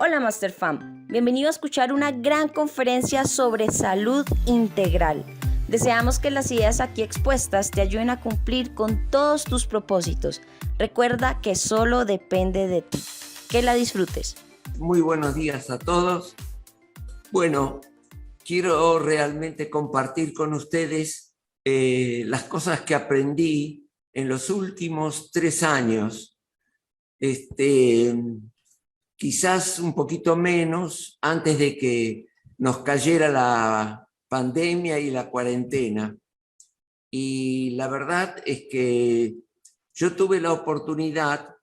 Hola Master Fam, bienvenido a escuchar una gran conferencia sobre salud integral. Deseamos que las ideas aquí expuestas te ayuden a cumplir con todos tus propósitos. Recuerda que solo depende de ti. Que la disfrutes. Muy buenos días a todos. Bueno, quiero realmente compartir con ustedes las cosas que aprendí en los últimos 3 años. Quizás un poquito menos antes de que nos cayera la pandemia y la cuarentena. Y la verdad es que yo tuve la oportunidad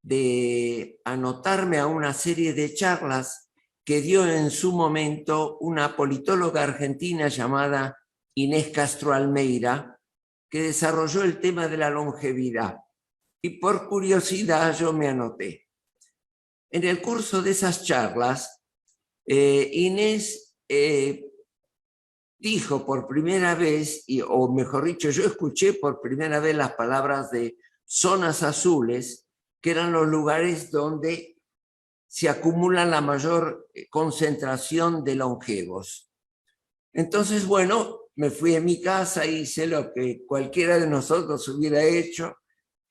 de anotarme a una serie de charlas que dio en su momento una politóloga argentina llamada Inés Castro Almeida, que desarrolló el tema de la longevidad. Y por curiosidad yo me anoté. En el curso de esas charlas, Inés dijo por primera vez, o mejor dicho, yo escuché por primera vez las palabras de zonas azules, que eran los lugares donde se acumula la mayor concentración de longevos. Entonces, bueno, me fui a mi casa y hice lo que cualquiera de nosotros hubiera hecho,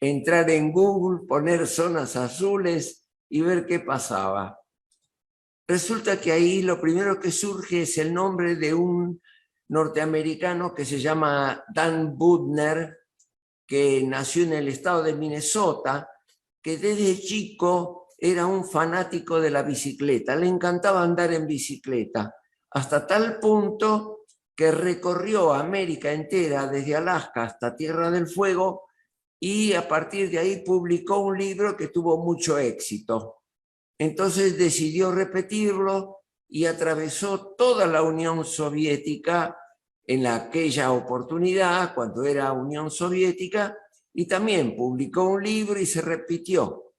entrar en Google, poner zonas azules y ver qué pasaba. Resulta que ahí lo primero que surge es el nombre de un norteamericano que se llama Dan Buettner, que nació en el estado de Minnesota, que desde chico era un fanático de la bicicleta, le encantaba andar en bicicleta, hasta tal punto que recorrió América entera, desde Alaska hasta Tierra del Fuego, y a partir de ahí publicó un libro que tuvo mucho éxito. Entonces decidió repetirlo y atravesó toda la Unión Soviética en aquella oportunidad, cuando era Unión Soviética, y también publicó un libro y se repitió.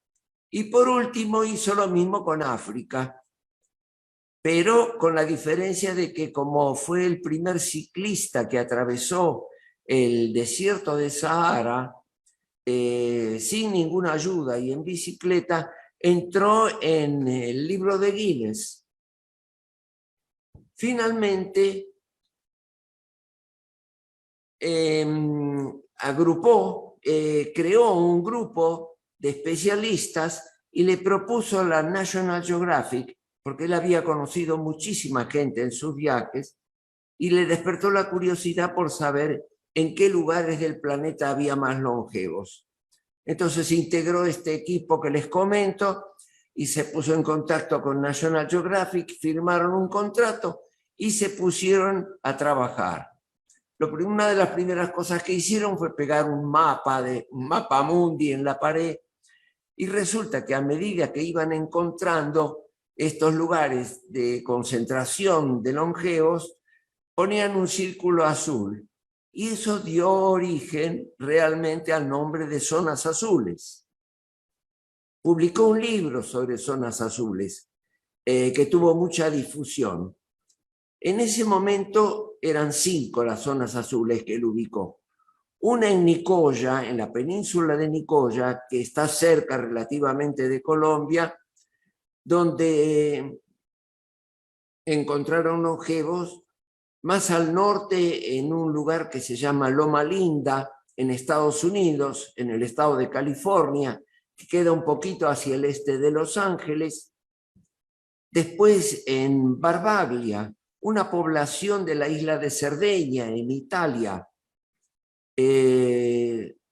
Y por último hizo lo mismo con África, pero con la diferencia de que como fue el primer ciclista que atravesó el desierto de Sahara sin ninguna ayuda y en bicicleta, entró en el libro de Guinness. Finalmente, creó un grupo de especialistas y le propuso a la National Geographic, porque él había conocido muchísima gente en sus viajes, y le despertó la curiosidad por saber en qué lugares del planeta había más longevos. Entonces integró este equipo que les comento y se puso en contacto con National Geographic, firmaron un contrato y se pusieron a trabajar. Una de las primeras cosas que hicieron fue pegar un mapa mundi en la pared, y resulta que a medida que iban encontrando estos lugares de concentración de longevos, ponían un círculo azul. Y eso dio origen realmente al nombre de zonas azules. Publicó un libro sobre zonas azules que tuvo mucha difusión. En ese momento eran 5 las zonas azules que él ubicó. Una en Nicoya, en la península de Nicoya, que está cerca relativamente de Colombia, donde encontraron longevos. Más al norte, en un lugar que se llama Loma Linda, en Estados Unidos, en el estado de California, que queda un poquito hacia el este de Los Ángeles. Después en Barbaglia, una población de la isla de Cerdeña, en Italia.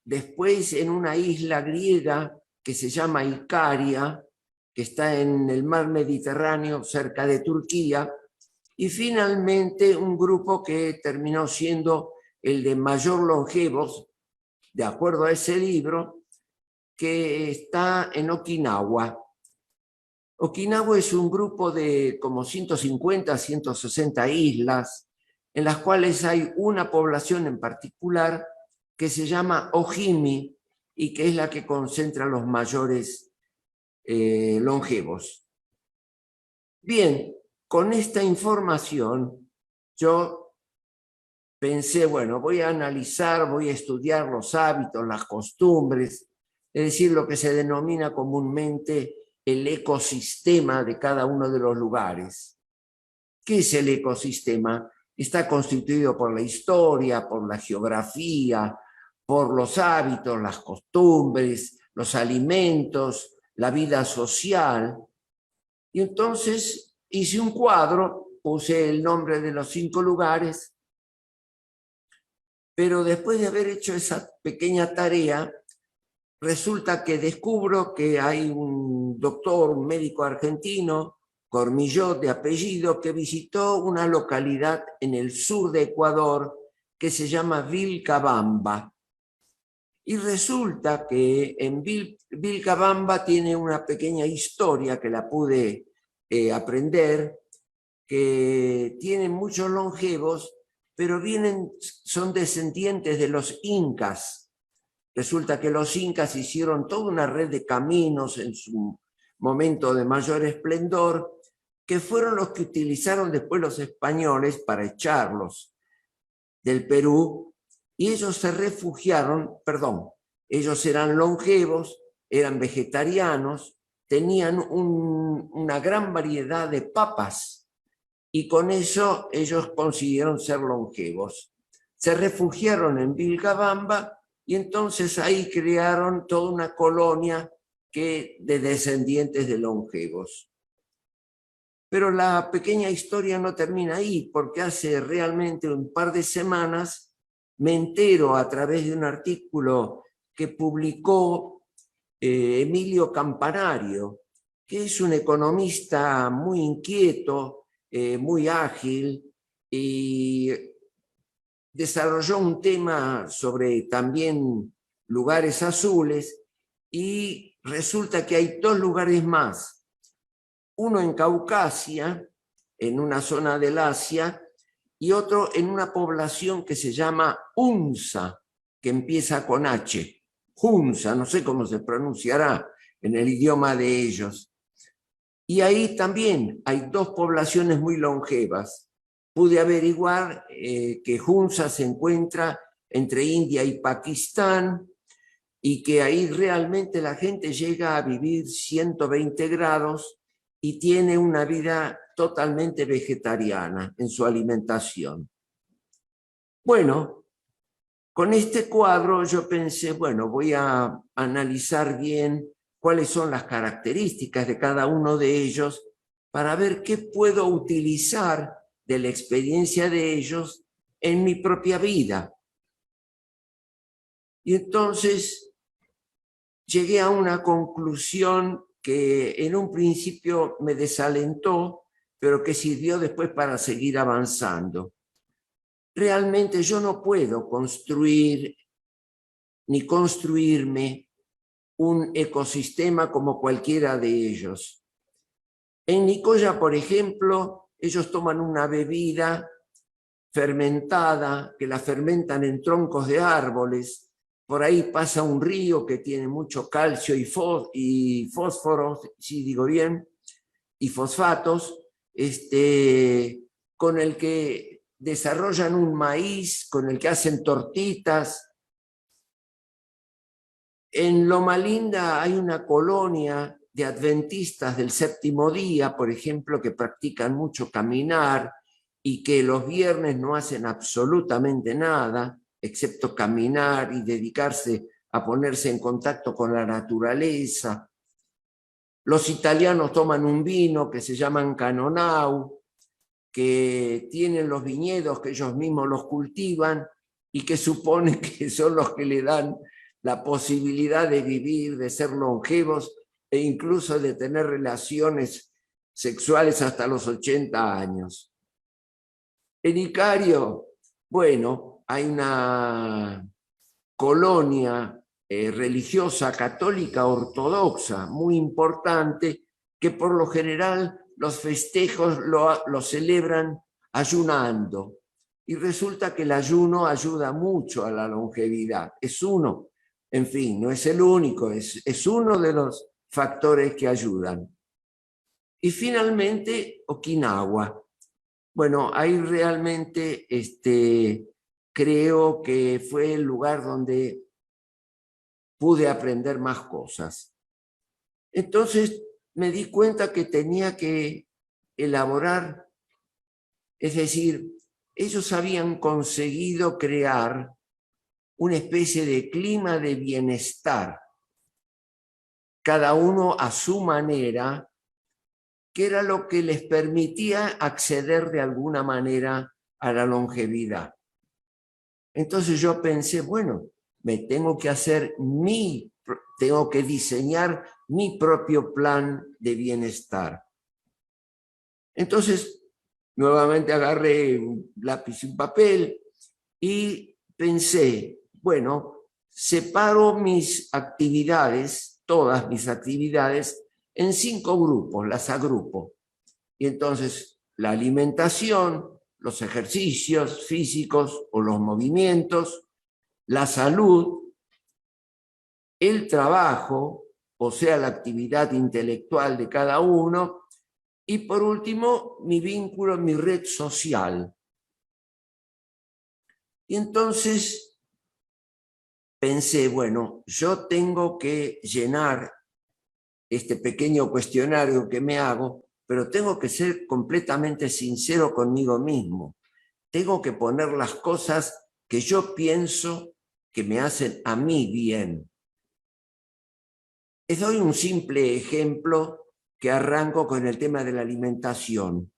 Después en una isla griega que se llama Icaria, que está en el mar Mediterráneo, cerca de Turquía. Y finalmente un grupo que terminó siendo el de mayor longevos, de acuerdo a ese libro, que está en Okinawa. Okinawa es un grupo de como 150, 160 islas, en las cuales hay una población en particular que se llama Ojimi y que es la que concentra los mayores longevos. Bien, con esta información yo pensé, bueno, voy a analizar, voy a estudiar los hábitos, las costumbres, es decir, lo que se denomina comúnmente el ecosistema de cada uno de los lugares. ¿Qué es el ecosistema? Está constituido por la historia, por la geografía, por los hábitos, las costumbres, los alimentos, la vida social. Y entonces hice un cuadro, puse el nombre de los 5 lugares, pero después de haber hecho esa pequeña tarea, resulta que descubro que hay un doctor, un médico argentino, Cormillot de apellido, que visitó una localidad en el sur de Ecuador que se llama Vilcabamba. Y resulta que en Vilcabamba tiene una pequeña historia que la pude aprender, que tienen muchos longevos, pero son descendientes de los incas. Resulta que los incas hicieron toda una red de caminos en su momento de mayor esplendor, que fueron los que utilizaron después los españoles para echarlos del Perú, y ellos se refugiaron, ellos eran longevos, eran vegetarianos, tenían una gran variedad de papas, y con eso ellos consiguieron ser longevos. Se refugiaron en Vilcabamba, y entonces ahí crearon toda una colonia de descendientes de longevos. Pero la pequeña historia no termina ahí, porque hace realmente un par de semanas me entero a través de un artículo que publicó Emilio Campanario, que es un economista muy inquieto, muy ágil, y desarrolló un tema sobre también lugares azules, y resulta que hay 2 lugares más. Uno en Caucasia, en una zona del Asia, y otro en una población que se llama Hunza, que empieza con H. Hunza, no sé cómo se pronunciará en el idioma de ellos. Y ahí también hay 2 poblaciones muy longevas. Pude averiguar que Hunza se encuentra entre India y Pakistán, y que ahí realmente la gente llega a vivir 120 grados y tiene una vida totalmente vegetariana en su alimentación. Bueno, con este cuadro yo pensé, bueno, voy a analizar bien cuáles son las características de cada uno de ellos para ver qué puedo utilizar de la experiencia de ellos en mi propia vida. Y entonces llegué a una conclusión que en un principio me desalentó, pero que sirvió después para seguir avanzando. Realmente yo no puedo construir ni construirme un ecosistema como cualquiera de ellos. En Nicoya, por ejemplo, ellos toman una bebida fermentada, que la fermentan en troncos de árboles. Por ahí pasa un río que tiene mucho calcio y fósforo, si digo bien, y fosfatos, con el que desarrollan un maíz, con el que hacen tortitas. En Loma Linda hay una colonia de adventistas del séptimo día, por ejemplo, que practican mucho caminar y que los viernes no hacen absolutamente nada, excepto caminar y dedicarse a ponerse en contacto con la naturaleza. Los italianos toman un vino que se llaman Canonau, que tienen los viñedos que ellos mismos los cultivan y que supone que son los que le dan la posibilidad de vivir, de ser longevos e incluso de tener relaciones sexuales hasta los 80 años. En Icario, bueno, hay una colonia religiosa católica ortodoxa muy importante que por lo general los festejos lo celebran ayunando. Y resulta que el ayuno ayuda mucho a la longevidad. Es uno, en fin, no es el único, es uno de los factores que ayudan. Y finalmente, Okinawa. Bueno, ahí realmente creo que fue el lugar donde pude aprender más cosas. Entonces me di cuenta que tenía que elaborar, es decir, ellos habían conseguido crear una especie de clima de bienestar, cada uno a su manera, que era lo que les permitía acceder de alguna manera a la longevidad. Entonces yo pensé, bueno, tengo que diseñar mi propio plan de bienestar. Entonces, nuevamente agarré un lápiz y un papel y pensé, bueno, separo mis actividades, todas mis actividades, en 5 grupos, las agrupo. Y entonces, la alimentación, los ejercicios físicos o los movimientos, la salud, el trabajo, o sea, la actividad intelectual de cada uno, y por último, mi vínculo, mi red social. Y entonces pensé, bueno, yo tengo que llenar este pequeño cuestionario que me hago, pero tengo que ser completamente sincero conmigo mismo. Tengo que poner las cosas que yo pienso que me hacen a mí bien. Les doy un simple ejemplo que arranco con el tema de la alimentación.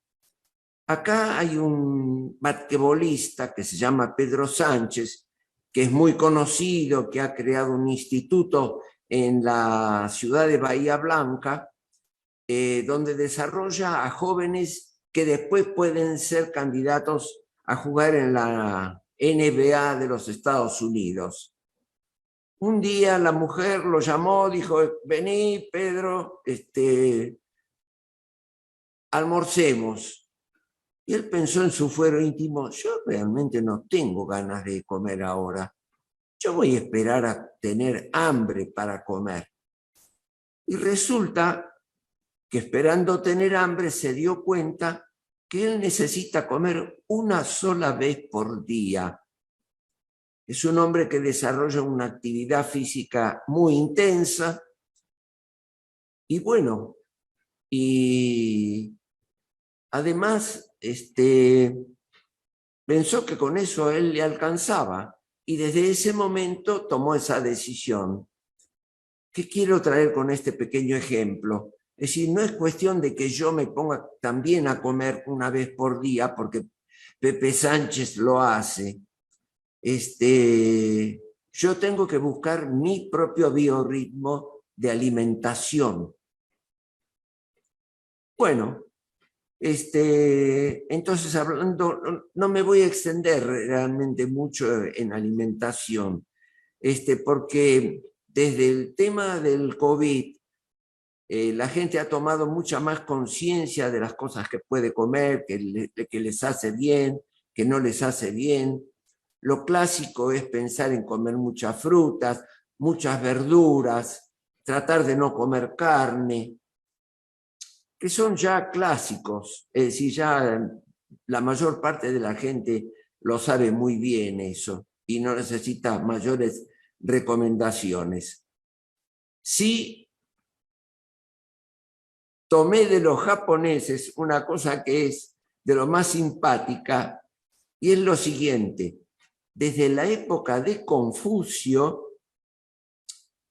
Acá hay un basquetbolista que se llama Pedro Sánchez, que es muy conocido, que ha creado un instituto en la ciudad de Bahía Blanca, donde desarrolla a jóvenes que después pueden ser candidatos a jugar en la NBA de los Estados Unidos. Un día la mujer lo llamó, dijo, vení Pedro, almorcemos. Y él pensó en su fuero íntimo, yo realmente no tengo ganas de comer ahora. Yo voy a esperar a tener hambre para comer. Y resulta que esperando tener hambre se dio cuenta que él necesita comer una sola vez por día. Es un hombre que desarrolla una actividad física muy intensa y bueno, y además pensó que con eso a él le alcanzaba y desde ese momento tomó esa decisión. ¿Qué quiero traer con este pequeño ejemplo? Es decir, no es cuestión de que yo me ponga también a comer una vez por día, porque Pepe Sánchez lo hace. Yo tengo que buscar mi propio biorritmo de alimentación. Bueno, entonces hablando, no me voy a extender realmente mucho en alimentación, porque desde el tema del COVID, la gente ha tomado mucha más conciencia de las cosas que puede comer, que les hace bien, que no les hace bien. Lo clásico es pensar en comer muchas frutas, muchas verduras, tratar de no comer carne, que son ya clásicos, es decir, ya la mayor parte de la gente lo sabe muy bien eso y no necesita mayores recomendaciones. Sí, tomé de los japoneses una cosa que es de lo más simpática y es lo siguiente. Desde la época de Confucio,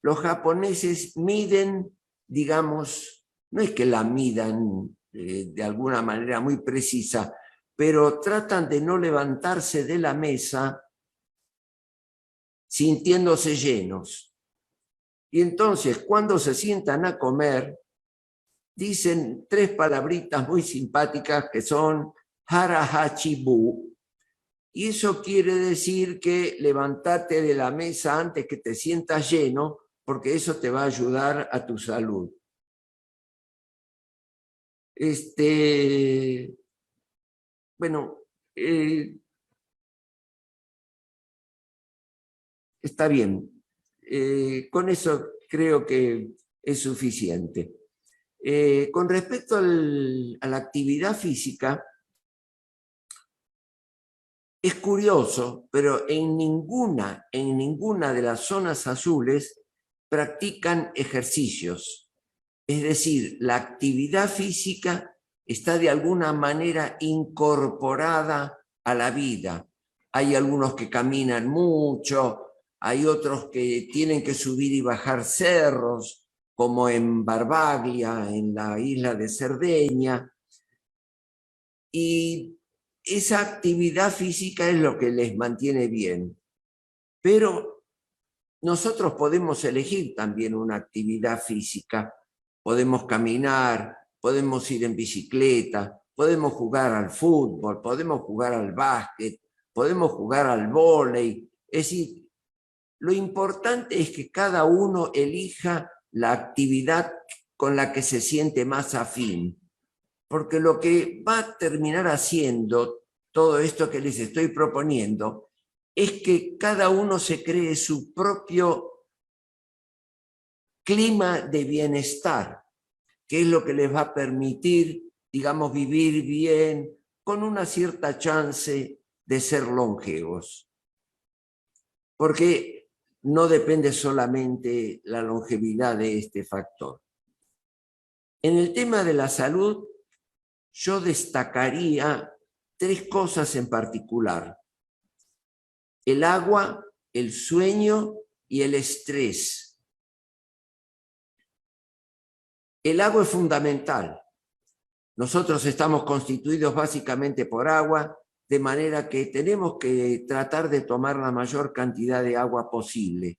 los japoneses miden, digamos, no es que la midan de alguna manera muy precisa, pero tratan de no levantarse de la mesa sintiéndose llenos. Y entonces, cuando se sientan a comer, dicen 3 palabritas muy simpáticas que son hara hachi bu. Y eso quiere decir que levantarte de la mesa antes que te sientas lleno, porque eso te va a ayudar a tu salud. Bueno, está bien. Con eso creo que es suficiente. Con respecto a la actividad física, es curioso, pero en ninguna de las zonas azules practican ejercicios. Es decir, la actividad física está de alguna manera incorporada a la vida. Hay algunos que caminan mucho, hay otros que tienen que subir y bajar cerros, como en Barbaglia, en la isla de Cerdeña. Y esa actividad física es lo que les mantiene bien. Pero nosotros podemos elegir también una actividad física. Podemos caminar, podemos ir en bicicleta, podemos jugar al fútbol, podemos jugar al básquet, podemos jugar al vóley. Es decir, lo importante es que cada uno elija la actividad con la que se siente más afín. Porque lo que va a terminar haciendo todo esto que les estoy proponiendo es que cada uno se cree su propio clima de bienestar, que es lo que les va a permitir, digamos, vivir bien, con una cierta chance de ser longevos. Porque no depende solamente la longevidad de este factor. En el tema de la salud, yo destacaría 3 cosas en particular: el agua, el sueño y el estrés. El agua es fundamental. Nosotros estamos constituidos básicamente por agua, de manera que tenemos que tratar de tomar la mayor cantidad de agua posible.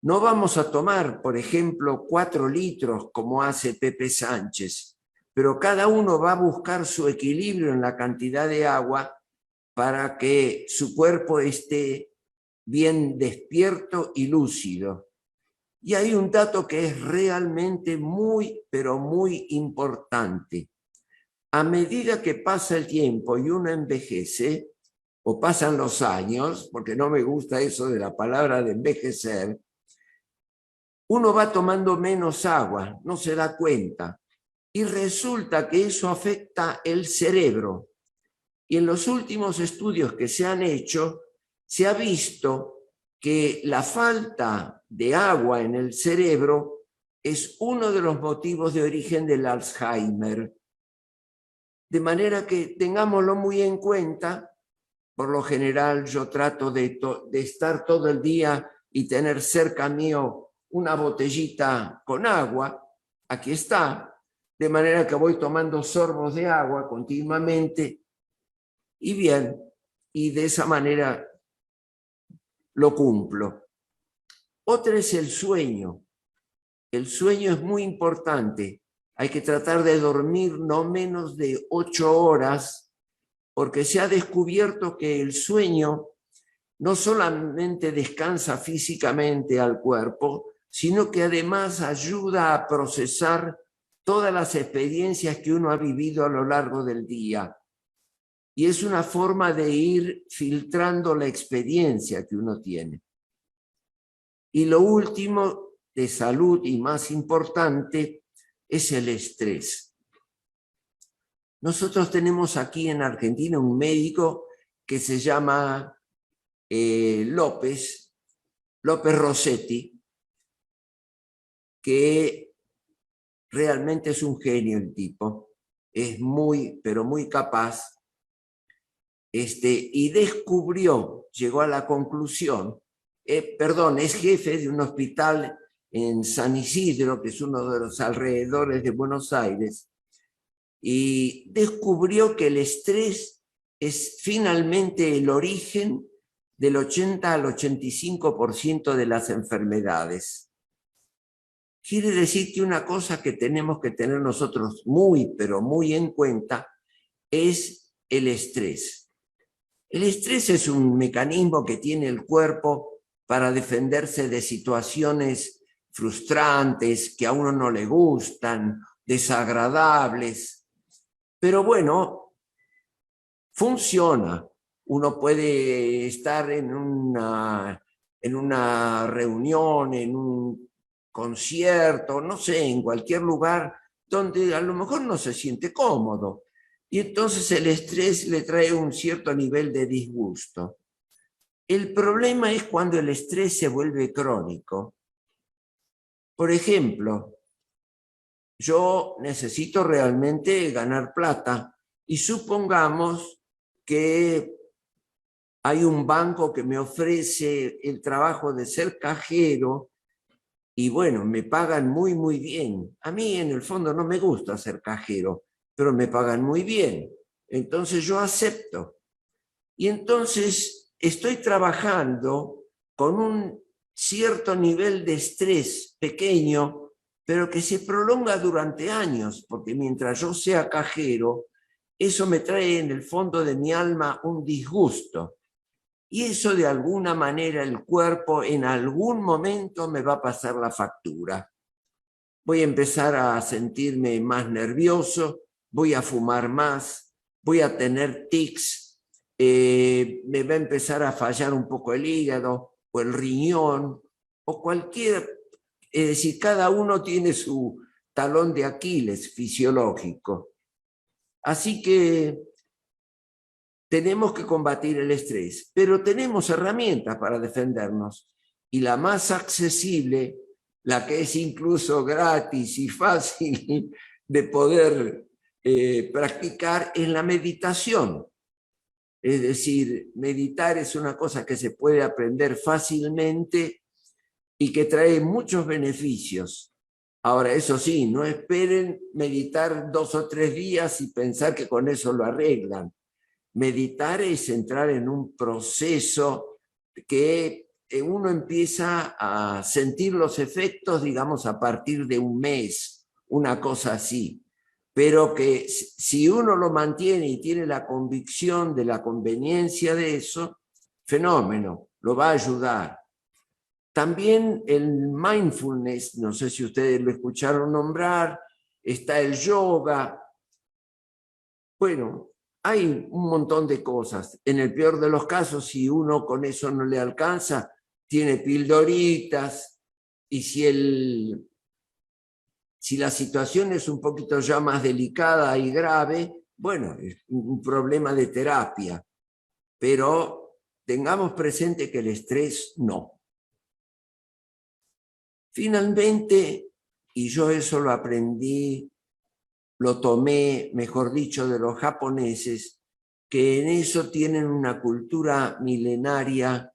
No vamos a tomar, por ejemplo, 4 litros como hace Pepe Sánchez, pero cada uno va a buscar su equilibrio en la cantidad de agua para que su cuerpo esté bien despierto y lúcido. Y hay un dato que es realmente muy, pero muy importante. A medida que pasa el tiempo y uno envejece, o pasan los años, porque no me gusta eso de la palabra de envejecer, uno va tomando menos agua, no se da cuenta. Y resulta que eso afecta el cerebro. Y en los últimos estudios que se han hecho, se ha visto que la falta de agua en el cerebro es uno de los motivos de origen del Alzheimer. De manera que tengámoslo muy en cuenta. Por lo general yo trato de estar todo el día y tener cerca mío una botellita con agua. Aquí está. De manera que voy tomando sorbos de agua continuamente. Y bien, y de esa manera lo cumplo. Otra es el sueño. El sueño es muy importante. Hay que tratar de dormir no menos de 8 horas, porque se ha descubierto que el sueño no solamente descansa físicamente al cuerpo, sino que además ayuda a procesar todas las experiencias que uno ha vivido a lo largo del día. Y es una forma de ir filtrando la experiencia que uno tiene. Y lo último de salud y más importante es el estrés. Nosotros tenemos aquí en Argentina un médico que se llama López Rossetti, que realmente es un genio el tipo, es muy, pero muy capaz, y descubrió, llegó a la conclusión, es jefe de un hospital en San Isidro, que es uno de los alrededores de Buenos Aires, y descubrió que el estrés es finalmente el origen del 80 al 85% de las enfermedades. Quiere decir que una cosa que tenemos que tener nosotros muy, pero muy en cuenta es el estrés. El estrés es un mecanismo que tiene el cuerpo para defenderse de situaciones frustrantes, que a uno no le gustan, desagradables. Pero bueno, funciona. Uno puede estar en una reunión, en un concierto, no sé, en cualquier lugar donde a lo mejor no se siente cómodo. Y entonces el estrés le trae un cierto nivel de disgusto. El problema es cuando el estrés se vuelve crónico. Por ejemplo, yo necesito realmente ganar plata y supongamos que hay un banco que me ofrece el trabajo de ser cajero y bueno, me pagan muy, muy bien. A mí en el fondo no me gusta ser cajero, pero me pagan muy bien. Entonces yo acepto. Y entonces estoy trabajando con un cierto nivel de estrés pequeño, pero que se prolonga durante años, porque mientras yo sea cajero, eso me trae en el fondo de mi alma un disgusto. Y eso de alguna manera el cuerpo en algún momento me va a pasar la factura. Voy a empezar a sentirme más nervioso, voy a fumar más, voy a tener tics, me va a empezar a fallar un poco el hígado o el riñón o cualquier... Es decir, cada uno tiene su talón de Aquiles fisiológico. Así que tenemos que combatir el estrés, pero tenemos herramientas para defendernos. Y la más accesible, la que es incluso gratis y fácil de poder practicar, es la meditación. Es decir, meditar es una cosa que se puede aprender fácilmente y que trae muchos beneficios. Ahora, eso sí, no esperen meditar 2 o 3 días y pensar que con eso lo arreglan. Meditar es entrar en un proceso que uno empieza a sentir los efectos, digamos, a partir de un mes, una cosa así. Pero que si uno lo mantiene y tiene la convicción de la conveniencia de eso, fenómeno, lo va a ayudar. También el mindfulness, no sé si ustedes lo escucharon nombrar, está el yoga. Bueno, hay un montón de cosas. En el peor de los casos, si uno con eso no le alcanza, tiene pildoritas, y si la situación es un poquito ya más delicada y grave, bueno, es un problema de terapia. Pero tengamos presente que el estrés no. Finalmente, y yo eso lo aprendí, lo tomé, mejor dicho, de los japoneses, que en eso tienen una cultura milenaria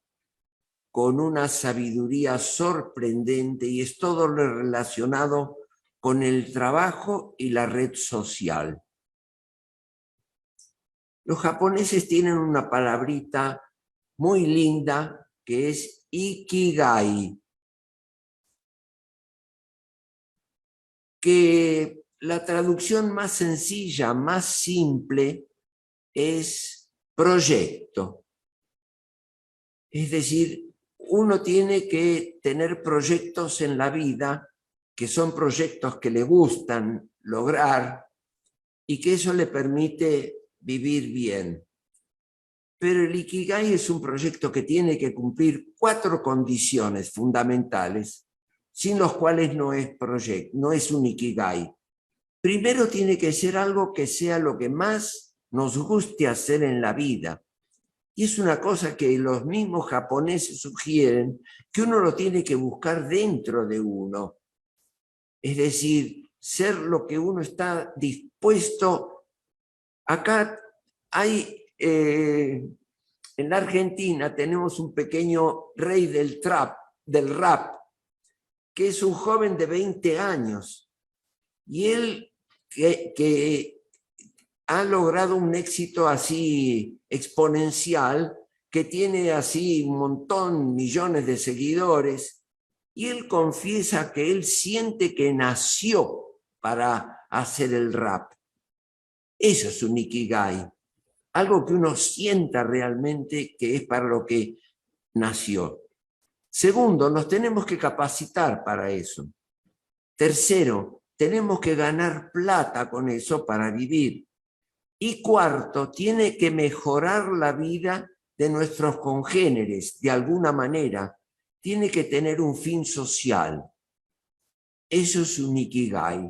con una sabiduría sorprendente y es todo lo relacionado con el trabajo y la red social. Los japoneses tienen una palabrita muy linda que es ikigai, que la traducción más sencilla, más simple, es proyecto. Es decir, uno tiene que tener proyectos en la vida que son proyectos que le gustan lograr y que eso le permite vivir bien. Pero el Ikigai es un proyecto que tiene que cumplir 4 condiciones fundamentales, sin los cuales no es un Ikigai. Primero tiene que ser algo que sea lo que más nos guste hacer en la vida. Y es una cosa que los mismos japoneses sugieren, que uno lo tiene que buscar dentro de uno. Es decir, ser lo que uno está dispuesto. Acá hay, en la Argentina tenemos un pequeño rey del rap, que es un joven de 20 años. Y él que ha logrado un éxito así exponencial, que tiene así un montón, millones de seguidores, y él confiesa que él siente que nació para hacer el rap. Eso es un Ikigai, algo que uno sienta realmente que es para lo que nació. Segundo, nos tenemos que capacitar para eso. Tercero, tenemos que ganar plata con eso para vivir. Y cuarto, tiene que mejorar la vida de nuestros congéneres de alguna manera. Tiene que tener un fin social. Eso es un Ikigai.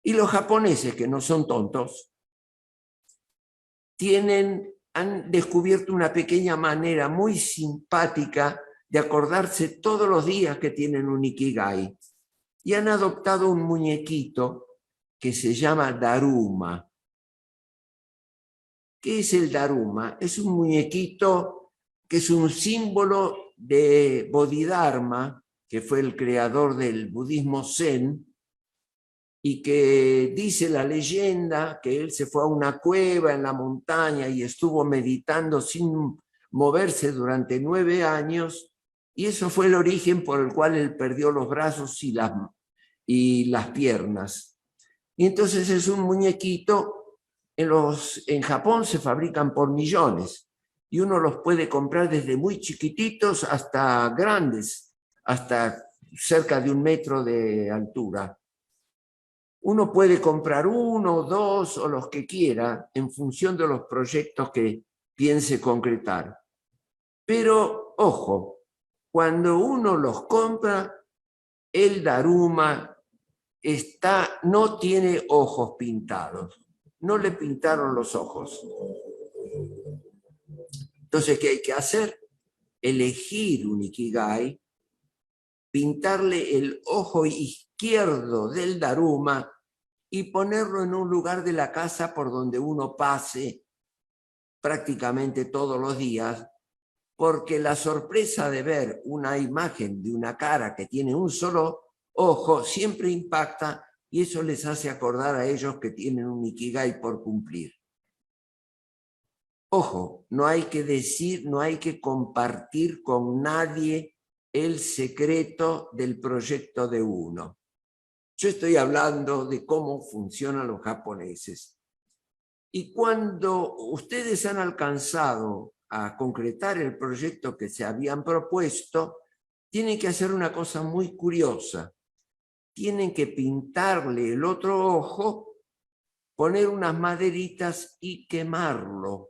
Y los japoneses, que no son tontos, han descubierto una pequeña manera muy simpática de acordarse todos los días que tienen un Ikigai. y han adoptado un muñequito que se llama Daruma. ¿Qué es el Daruma? Es un muñequito que es un símbolo de Bodhidharma, que fue el creador del budismo Zen, y que dice la leyenda que él se fue a una cueva en la montaña y estuvo meditando sin moverse durante 9 años, y eso fue el origen por el cual él perdió los brazos y las piernas. Y entonces es un muñequito, en Japón se fabrican por millones, y uno los puede comprar desde muy chiquititos hasta grandes, hasta cerca de 1 metro de altura. Uno puede comprar 1, 2 o los que quiera en función de los proyectos que piense concretar. Pero, ojo, cuando uno los compra, el Daruma no tiene ojos pintados. No le pintaron los ojos. Entonces, ¿qué hay que hacer? Elegir un Ikigai, pintarle el ojo izquierdo del Daruma y ponerlo en un lugar de la casa por donde uno pase prácticamente todos los días, porque la sorpresa de ver una imagen de una cara que tiene un solo ojo siempre impacta, y eso les hace acordar a ellos que tienen un Ikigai por cumplir. Ojo, no hay que decir, no hay que compartir con nadie el secreto del proyecto de uno. Yo estoy hablando de cómo funcionan los japoneses. Y cuando ustedes han alcanzado a concretar el proyecto que se habían propuesto, tienen que hacer una cosa muy curiosa. Tienen que pintarle el otro ojo, poner unas maderitas y quemarlo.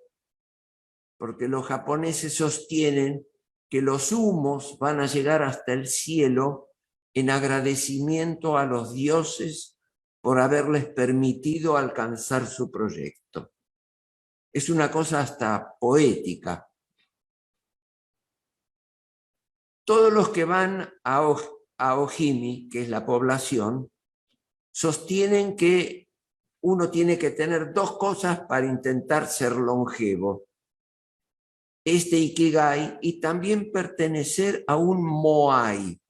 Porque los japoneses sostienen que los humos van a llegar hasta el cielo en agradecimiento a los dioses por haberles permitido alcanzar su proyecto. Es una cosa hasta poética. Todos los que van a Ojimi, que es la población, sostienen que uno tiene que tener 2 cosas para intentar ser longevo. Este Ikigai y también pertenecer a un Moai.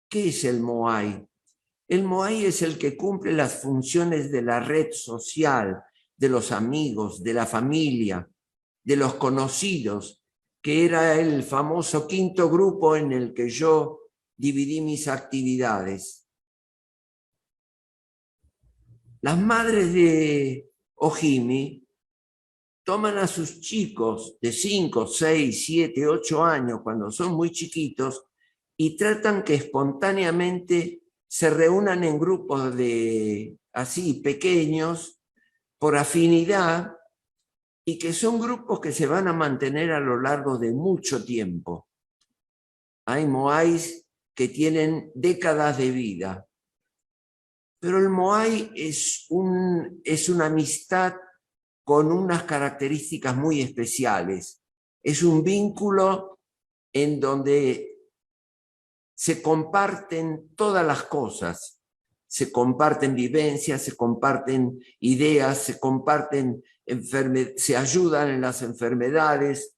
¿Qué es el Moai? El Moai es el que cumple las funciones de la red social, de los amigos, de la familia, de los conocidos, que era el famoso 5º grupo en el que yo dividí mis actividades. Las madres de Ojimi toman a sus chicos de 5, 6, 7, 8 años, cuando son muy chiquitos, y tratan que espontáneamente se reúnan en grupos de así pequeños por afinidad, y que son grupos que se van a mantener a lo largo de mucho tiempo. Hay moais que tienen décadas de vida, pero el moai es una amistad con unas características muy especiales. Es un vínculo en donde se comparten todas las cosas, se comparten vivencias, se comparten ideas, se comparten se ayudan en las enfermedades.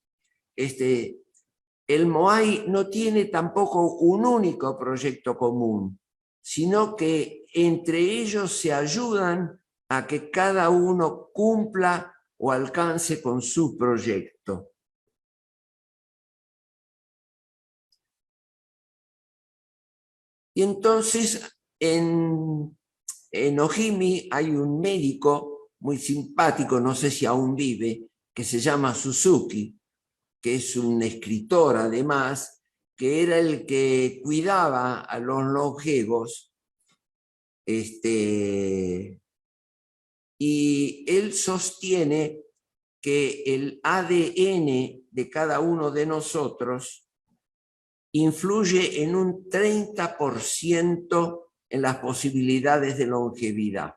El Moai no tiene tampoco un único proyecto común, sino que entre ellos se ayudan a que cada uno cumpla o alcance con su proyecto. Y entonces en Ojimi hay un médico muy simpático, no sé si aún vive, que se llama Suzuki, que es un escritor además, que era el que cuidaba a los longevos, y él sostiene que el ADN de cada uno de nosotros influye en un 30% en las posibilidades de longevidad.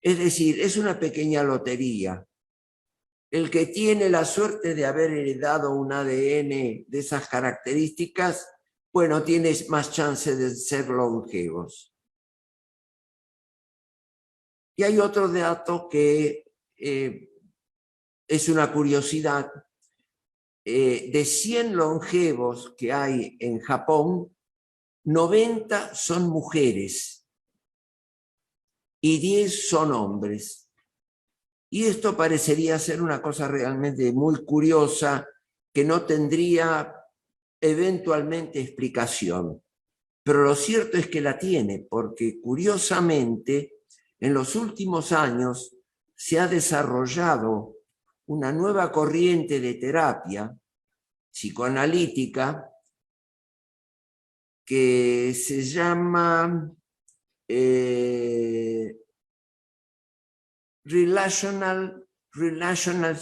Es decir, es una pequeña lotería. El que tiene la suerte de haber heredado un ADN de esas características bueno, tienes más chance de ser longevos. Y hay otro dato que es una curiosidad. De 100 longevos que hay en Japón, 90 son mujeres y 10 son hombres. Y esto parecería ser una cosa realmente muy curiosa que no tendría eventualmente explicación. Pero lo cierto es que la tiene, porque curiosamente en los últimos años se ha desarrollado una nueva corriente de terapia psicoanalítica que se llama Relational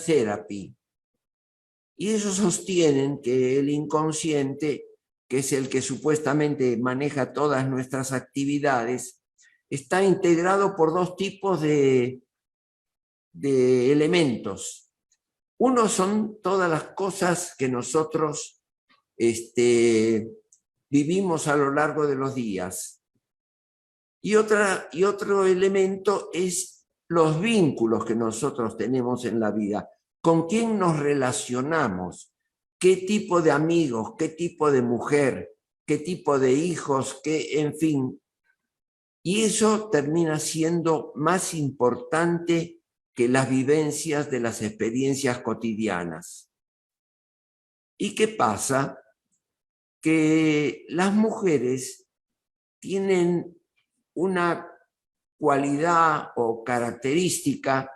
Therapy. Y ellos sostienen que el inconsciente, que es el que supuestamente maneja todas nuestras actividades, está integrado por dos tipos de elementos. Uno son todas las cosas que nosotros vivimos a lo largo de los días. Y otro elemento es los vínculos que nosotros tenemos en la vida. ¿Con quién nos relacionamos? ¿Qué tipo de amigos? ¿Qué tipo de mujer? ¿Qué tipo de hijos? En fin. Y eso termina siendo más importante que las vivencias de las experiencias cotidianas. ¿Y qué pasa? Que las mujeres tienen una cualidad o característica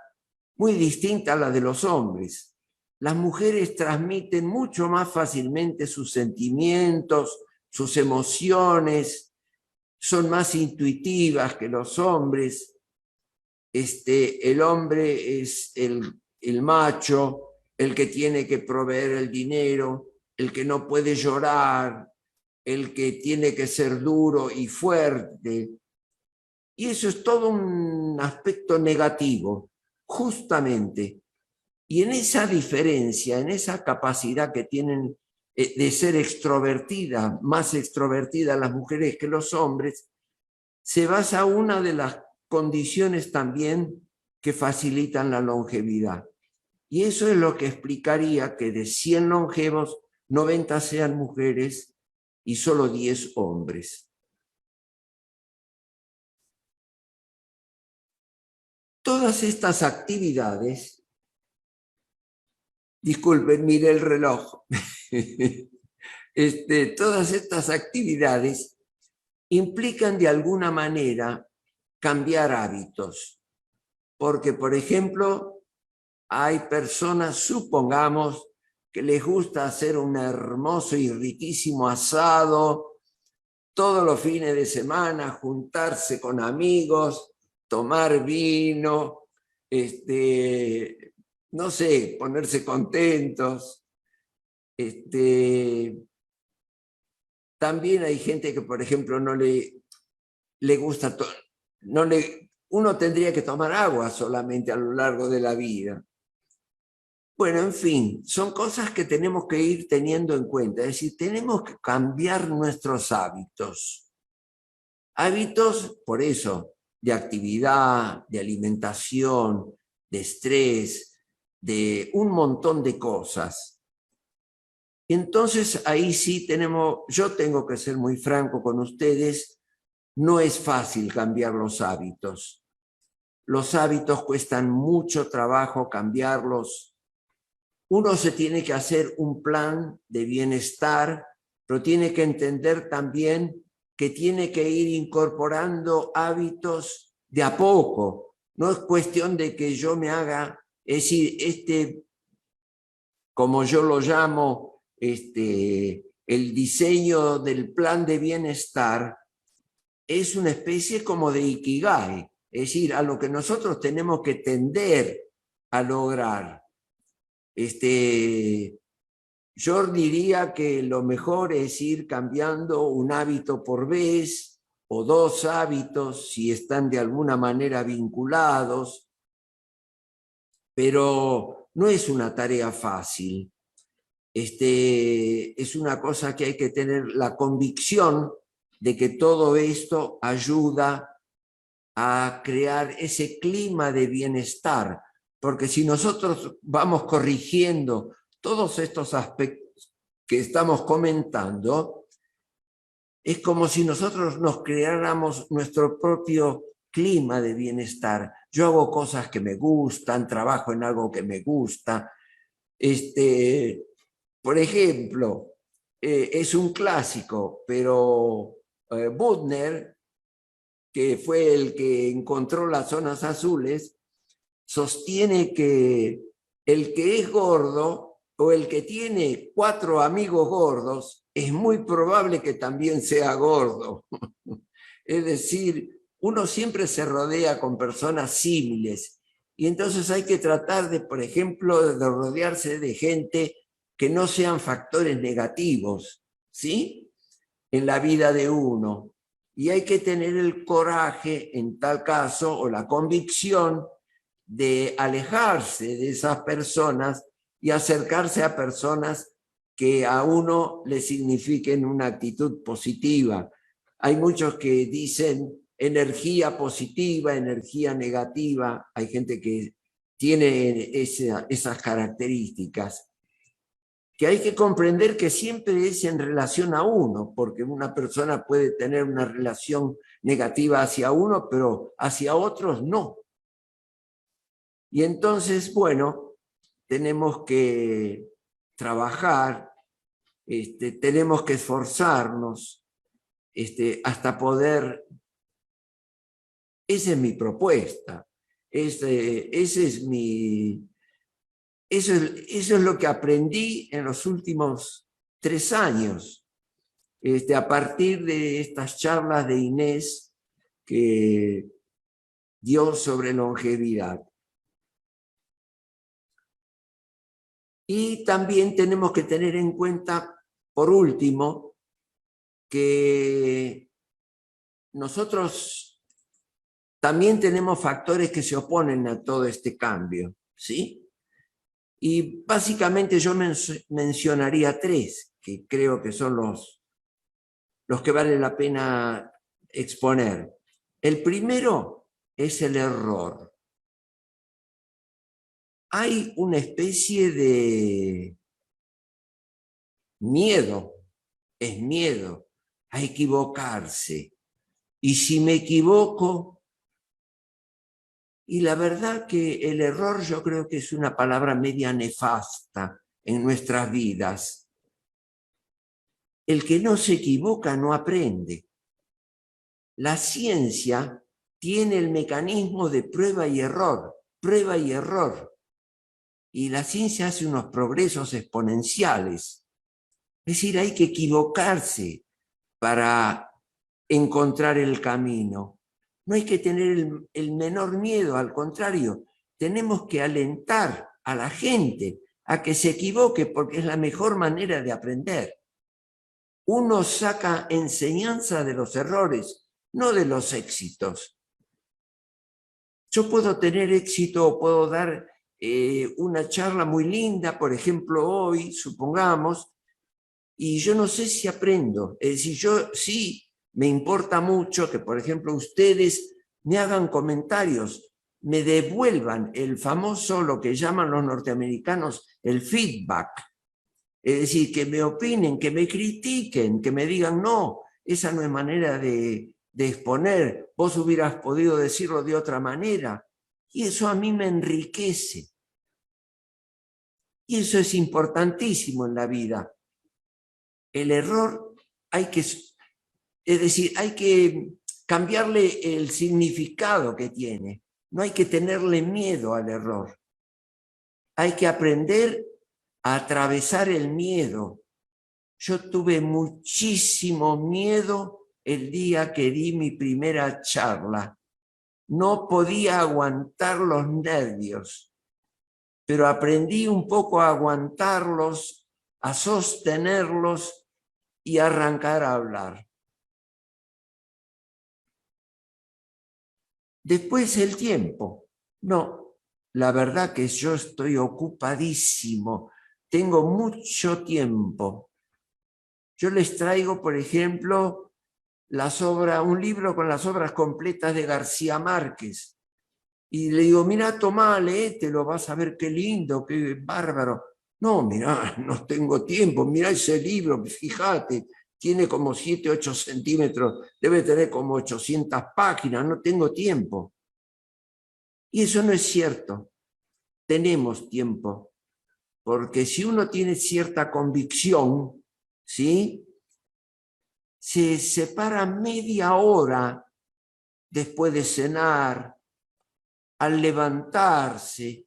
muy distinta a la de los hombres. Las mujeres transmiten mucho más fácilmente sus sentimientos, sus emociones, son más intuitivas que los hombres. El hombre es el macho, el que tiene que proveer el dinero, el que no puede llorar, el que tiene que ser duro y fuerte. Y eso es todo un aspecto negativo, justamente. Y en esa diferencia, en esa capacidad que tienen de ser extrovertidas, más extrovertidas las mujeres que los hombres, se basa una de las condiciones también que facilitan la longevidad. Y eso es lo que explicaría que de 100 longevos, 90 sean mujeres y solo 10 hombres. Todas estas actividades, disculpen, mire el reloj, todas estas actividades implican de alguna manera cambiar hábitos. Porque, por ejemplo, hay personas, supongamos, que les gusta hacer un hermoso y riquísimo asado todos los fines de semana, juntarse con amigos, tomar vino, no sé, ponerse contentos. También hay gente que, por ejemplo, no le gusta, uno tendría que tomar agua solamente a lo largo de la vida. Bueno, en fin, son cosas que tenemos que ir teniendo en cuenta, es decir, tenemos que cambiar nuestros hábitos. Hábitos, por eso, de actividad, de alimentación, de estrés, de un montón de cosas. Entonces, ahí sí yo tengo que ser muy franco con ustedes, no es fácil cambiar los hábitos. Los hábitos cuestan mucho trabajo cambiarlos. Uno se tiene que hacer un plan de bienestar, pero tiene que entender también que tiene que ir incorporando hábitos de a poco. No es cuestión de que yo me haga, es decir, como yo lo llamo, el diseño del plan de bienestar es una especie como de ikigai, es decir, a lo que nosotros tenemos que tender a lograr. Yo diría que lo mejor es ir cambiando un hábito por vez o 2 hábitos si están de alguna manera vinculados, pero no es una tarea fácil. Es una cosa que hay que tener la convicción de que todo esto ayuda a crear ese clima de bienestar, porque si nosotros vamos corrigiendo todos estos aspectos que estamos comentando, es como si nosotros nos creáramos nuestro propio clima de bienestar. Yo hago cosas que me gustan, trabajo en algo que me gusta. Por ejemplo, es un clásico, pero Butner, que fue el que encontró las zonas azules, sostiene que el que es gordo o el que tiene 4 amigos gordos es muy probable que también sea gordo. Es decir, uno siempre se rodea con personas símiles y entonces hay que tratar de, por ejemplo, de rodearse de gente que no sean factores negativos, ¿sí? En la vida de uno. Y hay que tener el coraje, en tal caso, o la convicción de alejarse de esas personas y acercarse a personas que a uno le signifiquen una actitud positiva. Hay muchos que dicen energía positiva, energía negativa. Hay gente que tiene esas características, que hay que comprender que siempre es en relación a uno, porque una persona puede tener una relación negativa hacia uno, pero hacia otros no. Y entonces, bueno, tenemos que trabajar, tenemos que esforzarnos hasta poder. Esa es mi propuesta, ese es mi. Eso es lo que aprendí en los últimos 3 años, a partir de estas charlas de Inés que dio sobre longevidad. Y también tenemos que tener en cuenta, por último, que nosotros también tenemos factores que se oponen a todo este cambio, ¿sí? Y básicamente yo mencionaría 3, que creo que son los que vale la pena exponer. El primero es el error. Hay una especie de miedo, es miedo a equivocarse. Y si me equivoco, y la verdad que el error yo creo que es una palabra media nefasta en nuestras vidas. El que no se equivoca no aprende. La ciencia tiene el mecanismo de prueba y error, prueba y error. Y la ciencia hace unos progresos exponenciales. Es decir, hay que equivocarse para encontrar el camino. No hay que tener el menor miedo, al contrario, tenemos que alentar a la gente a que se equivoque porque es la mejor manera de aprender. Uno saca enseñanza de los errores, no de los éxitos. Yo puedo tener éxito o puedo dar una charla muy linda, por ejemplo, hoy, supongamos, y yo no sé si aprendo. Es decir, yo sí me importa mucho que, por ejemplo, ustedes me hagan comentarios, me devuelvan el famoso, lo que llaman los norteamericanos, el feedback. Es decir, que me opinen, que me critiquen, que me digan, no, esa no es manera de exponer, vos hubieras podido decirlo de otra manera. Y eso a mí me enriquece. Y eso es importantísimo en la vida. El error hay que cambiarle el significado que tiene. No hay que tenerle miedo al error. Hay que aprender a atravesar el miedo. Yo tuve muchísimo miedo el día que di mi primera charla. No podía aguantar los nervios, pero aprendí un poco a aguantarlos, a sostenerlos y a arrancar a hablar. Después el tiempo. No, la verdad que yo estoy ocupadísimo tengo mucho tiempo. Yo les traigo, por ejemplo, un libro con las obras completas de García Márquez. Y le digo, mira, tomá, léetelo, vas a ver qué lindo, qué bárbaro. No, mira, no tengo tiempo, mira ese libro, fíjate, tiene como 7, 8 centímetros, debe tener como 800 páginas, no tengo tiempo. Y eso no es cierto, tenemos tiempo, porque si uno tiene cierta convicción, ¿sí?, se separa media hora después de cenar, al levantarse,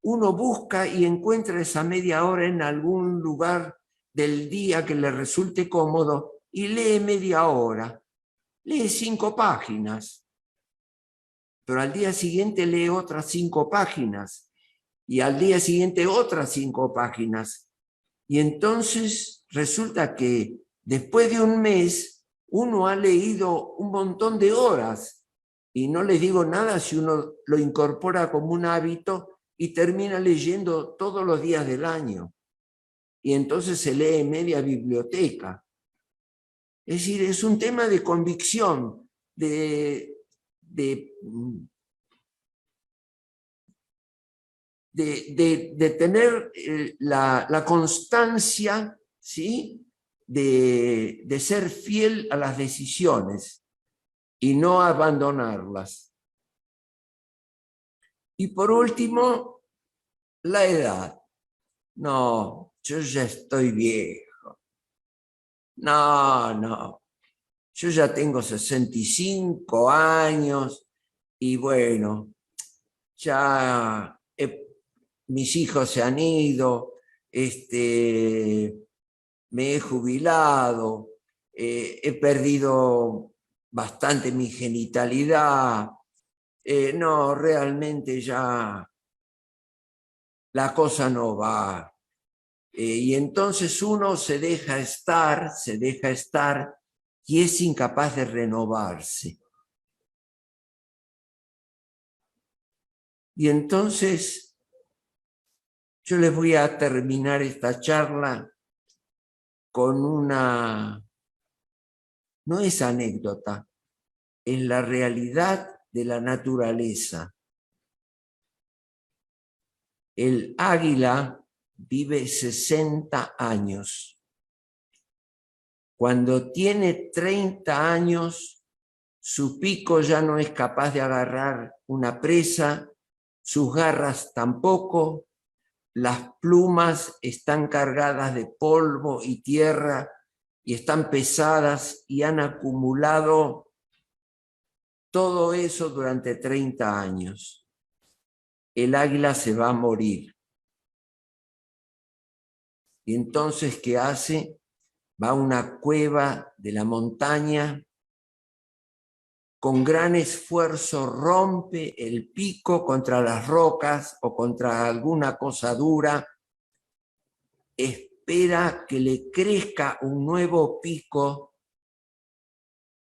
uno busca y encuentra esa media hora en algún lugar del día que le resulte cómodo y lee media hora, lee 5 páginas, pero al día siguiente lee otras 5 páginas y al día siguiente otras 5 páginas. Y entonces resulta que después de un mes uno ha leído un montón de horas y no les digo nada si uno lo incorpora como un hábito y termina leyendo todos los días del año. Y entonces se lee media biblioteca. Es decir, es un tema de convicción, de tener la constancia, ¿sí?, de ser fiel a las decisiones y no abandonarlas. Y por último, la edad. No, yo ya estoy viejo. No. Yo ya tengo 65 años y bueno, ya mis hijos se han ido, me he jubilado, he perdido bastante mi genitalidad. No, realmente ya la cosa no va. Y entonces uno se deja estar y es incapaz de renovarse. Y entonces yo les voy a terminar esta charla con una, no es anécdota, es la realidad de la naturaleza. El águila vive 60 años. Cuando tiene 30 años, su pico ya no es capaz de agarrar una presa, sus garras tampoco, las plumas están cargadas de polvo y tierra y están pesadas y han acumulado todo eso durante 30 años. El águila se va a morir. Y entonces, ¿qué hace? Va a una cueva de la montaña, con gran esfuerzo rompe el pico contra las rocas o contra alguna cosa dura, espera que le crezca un nuevo pico,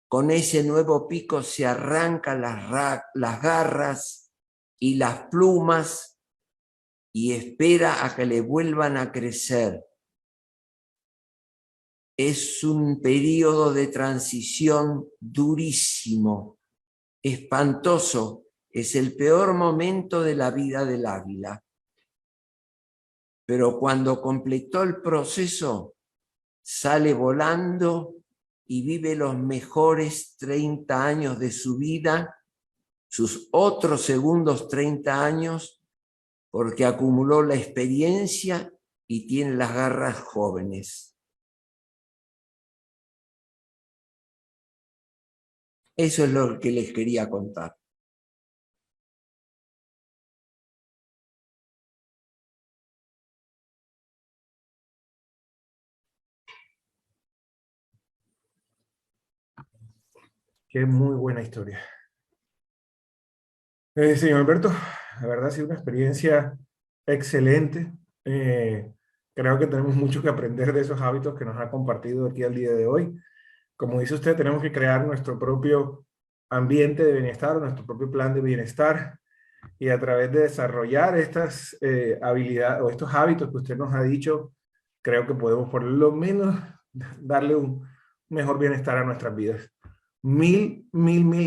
con ese nuevo pico se arrancan las garras y las plumas y espera a que le vuelvan a crecer. Es un periodo de transición durísimo, espantoso, es el peor momento de la vida del águila. Pero cuando completó el proceso, sale volando y vive los mejores 30 años de su vida, sus otros segundos 30 años, porque acumuló la experiencia y tiene las garras jóvenes. Eso es lo que les quería contar. Qué muy buena historia. Señor Alberto, la verdad ha sido una experiencia excelente. Creo que tenemos mucho que aprender de esos hábitos que nos ha compartido aquí al día de hoy. Como dice usted, tenemos que crear nuestro propio ambiente de bienestar, nuestro propio plan de bienestar. y a través de desarrollar estas habilidades o estos hábitos que usted nos ha dicho, creo que podemos por lo menos darle un mejor bienestar a nuestras vidas. Mil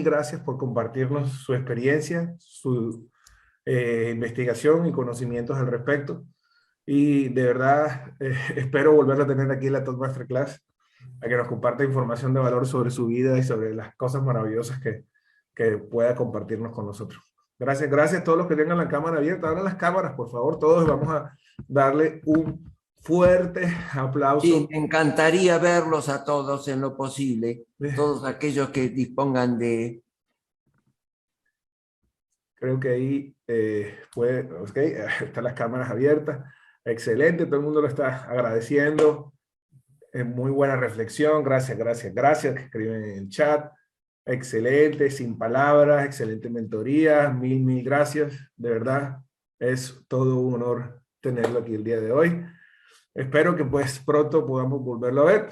gracias por compartirnos su experiencia, su investigación y conocimientos al respecto. Y de verdad espero volverlo a tener aquí en la Top Masterclass, a que nos comparta información de valor sobre su vida y sobre las cosas maravillosas que pueda compartirnos con nosotros. Gracias a todos los que tengan la cámara abierta. Abran las cámaras, por favor, todos. Vamos a darle un fuerte aplauso. Sí, me encantaría verlos a todos en lo posible, todos aquellos que dispongan de... Creo que ahí están las cámaras abiertas. Excelente, todo el mundo lo está agradeciendo. Muy buena reflexión, gracias, que escriben en el chat. Excelente, sin palabras, excelente mentoría, mil gracias. De verdad, es todo un honor tenerlo aquí el día de hoy. Espero que pues pronto podamos volverlo a ver.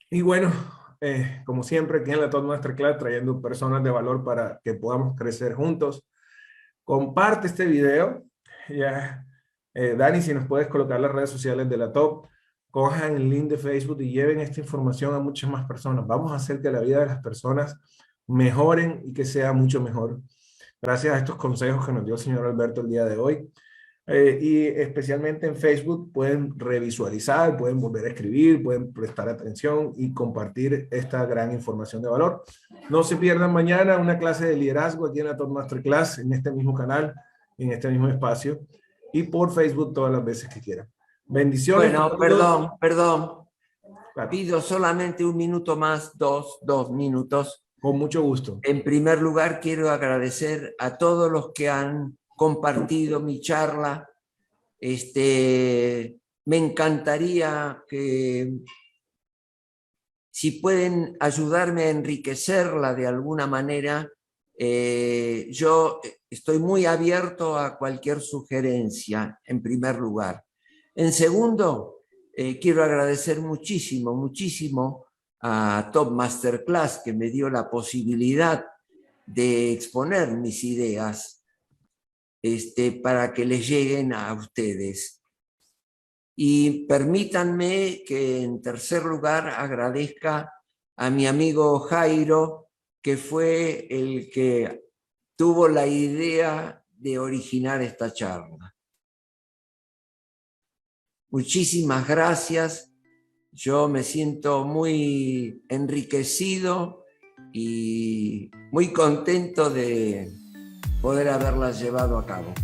Y bueno, como siempre aquí en la Top Masterclass, trayendo personas de valor para que podamos crecer juntos. Comparte este video. Ya, Dani, si nos puedes colocar las redes sociales de la Top, cojan el link de Facebook y lleven esta información a muchas más personas. Vamos a hacer que la vida de las personas mejoren y que sea mucho mejor. Gracias a estos consejos que nos dio el señor Alberto el día de hoy. Y especialmente en Facebook pueden revisualizar, pueden volver a escribir, pueden prestar atención y compartir esta gran información de valor. No se pierdan mañana una clase de liderazgo aquí en la Top Masterclass, en este mismo canal, en este mismo espacio, y por Facebook todas las veces que quieran. Bendiciones. Bueno, perdón. Claro. Pido solamente un minuto más, dos minutos. Con mucho gusto. En primer lugar, quiero agradecer a todos los que han compartido mi charla. Me encantaría que, si pueden ayudarme a enriquecerla de alguna manera, yo estoy muy abierto a cualquier sugerencia, en primer lugar. En segundo, quiero agradecer muchísimo a Top Masterclass, que me dio la posibilidad de exponer mis ideas para que les lleguen a ustedes. Y permítanme que en tercer lugar agradezca a mi amigo Jairo, que fue el que tuvo la idea de originar esta charla. Muchísimas gracias. Yo me siento muy enriquecido y muy contento de poder haberlas llevado a cabo.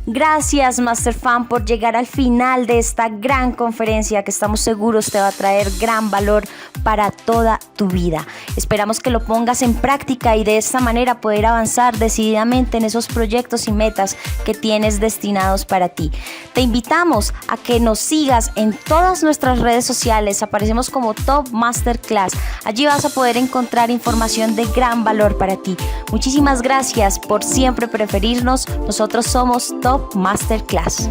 Gracias, Master Fan, por llegar al final de esta gran conferencia que estamos seguros te va a traer gran valor para toda tu vida. Esperamos que lo pongas en práctica y de esta manera poder avanzar decididamente en esos proyectos y metas que tienes destinados para ti. Te invitamos a que nos sigas en todas nuestras redes sociales. Aparecemos como Top Masterclass. Allí vas a poder encontrar información de gran valor para ti. Muchísimas gracias por siempre preferirnos. Nosotros somos Top Masterclass.